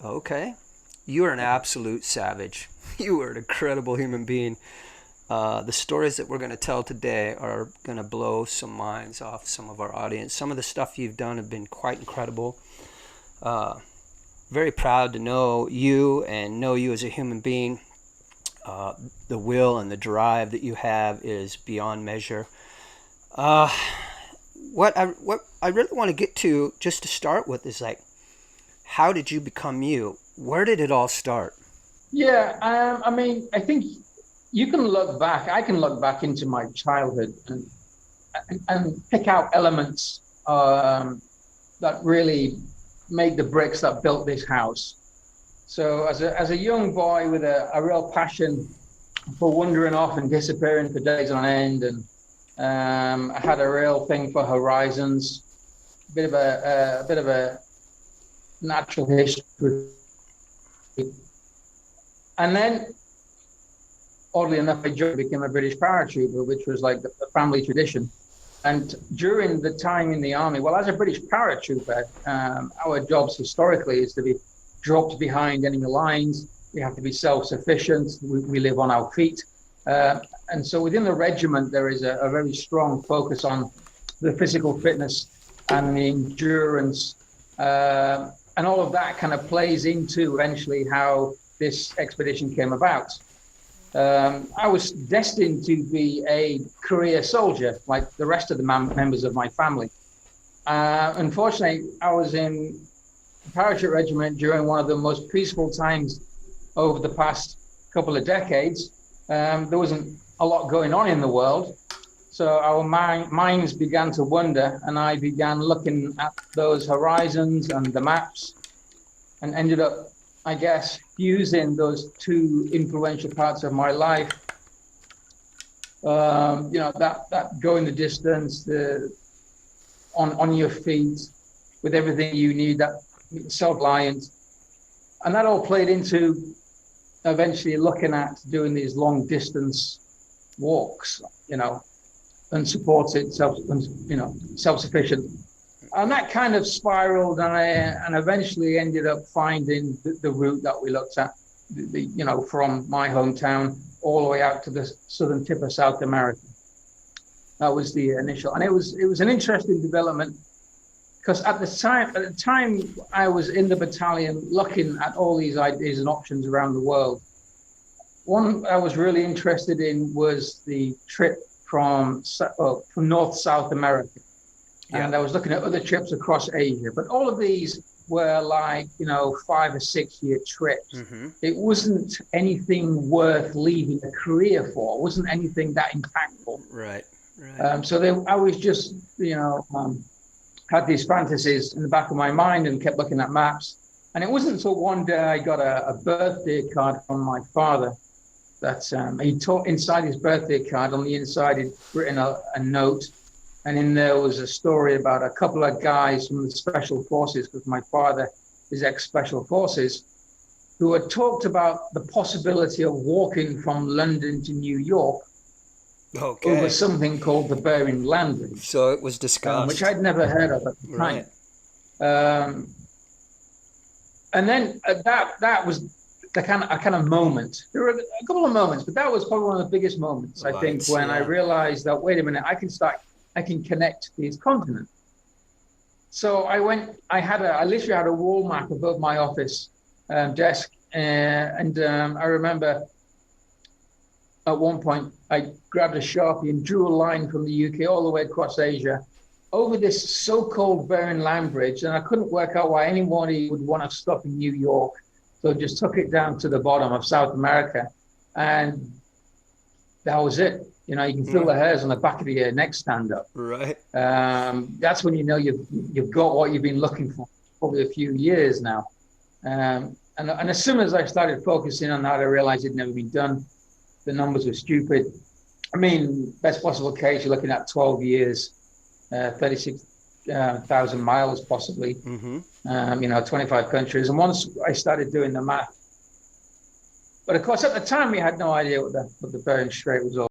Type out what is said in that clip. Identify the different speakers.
Speaker 1: Okay. You are an absolute savage. You are an incredible human being. The stories that we're going to tell today are going to blow some minds off some of our audience. Some of the stuff you've done have been quite incredible. Uh, Very proud to know you and know you as a human being. Uh, the will and the drive that you have is beyond measure. Uh, what I really want to get to just to start with is like, how did you become you? Where did it all start?
Speaker 2: Yeah, I mean, I think you can look back. I can look back into my childhood and pick out elements that really made the bricks that built this house. So, as a young boy with a real passion for wandering off and disappearing for days on end, and I had a real thing for horizons, a bit of a natural history, and then oddly enough, I became a British paratrooper, which was like the family tradition. And during the time in the army, well, as a British paratrooper, our jobs historically is to be dropped behind enemy lines. We have to be self-sufficient. We live on our feet. And so within the regiment, there is a very strong focus on the physical fitness and the endurance. And all of that kind of plays into eventually how this expedition came about. I was destined to be a career soldier, like the rest of the members of my family. Unfortunately, I was in the parachute regiment during one of the most peaceful times over the past couple of decades. There wasn't a lot going on in the world, so our minds began to wander, and I began looking at those horizons and the maps, and ended up, I guess, fusing those two influential parts of my life. That going the distance, the on your feet, with everything you need, that self-reliant, and that all played into eventually looking at doing these long distance walks, unsupported, self-sufficient. And that kind of spiraled, and eventually ended up finding the route that we looked at, from my hometown all the way out to the southern tip of South America. That was the initial, and it was an interesting development because at the time I was in the battalion looking at all these ideas and options around the world. One I was really interested in was the trip from North South America.
Speaker 1: Yeah.
Speaker 2: And I was looking at other trips across Asia, but all of these were like, 5 or 6 year trips.
Speaker 1: Mm-hmm.
Speaker 2: It wasn't anything worth leaving a career for. It wasn't anything that impactful.
Speaker 1: Right.
Speaker 2: I was just, had these fantasies in the back of my mind and kept looking at maps. And it wasn't until one day I got a birthday card from my father that he taught inside his birthday card. On the inside, he'd written a note. And in there was a story about a couple of guys from the Special Forces, because my father is ex-Special Forces, who had talked about the possibility of walking from London to New York over something called the Bering Land Bridge.
Speaker 1: So it was discussed.
Speaker 2: Which I'd never heard of at the time. Right. And then that was a kind of moment. There were a couple of moments, but that was probably one of the biggest moments, I think, when I realized that, wait a minute, I can connect these continents. So I literally had a wall map above my office desk. And I remember at one point, I grabbed a Sharpie and drew a line from the UK all the way across Asia over this so-called Bering Land Bridge. And I couldn't work out why anybody would want to stop in New York. So I just took it down to the bottom of South America. And that was it. You can feel the hairs on the back of your neck stand up.
Speaker 1: Right.
Speaker 2: That's when you know you've got what you've been looking for probably a few years now. And as soon as I started focusing on that, I realized it'd never been done. The numbers were stupid. I mean, best possible case, you're looking at 12 years, 36,000 miles possibly, 25 countries. And once I started doing the math, but of course, at the time, we had no idea what the Bering Strait was all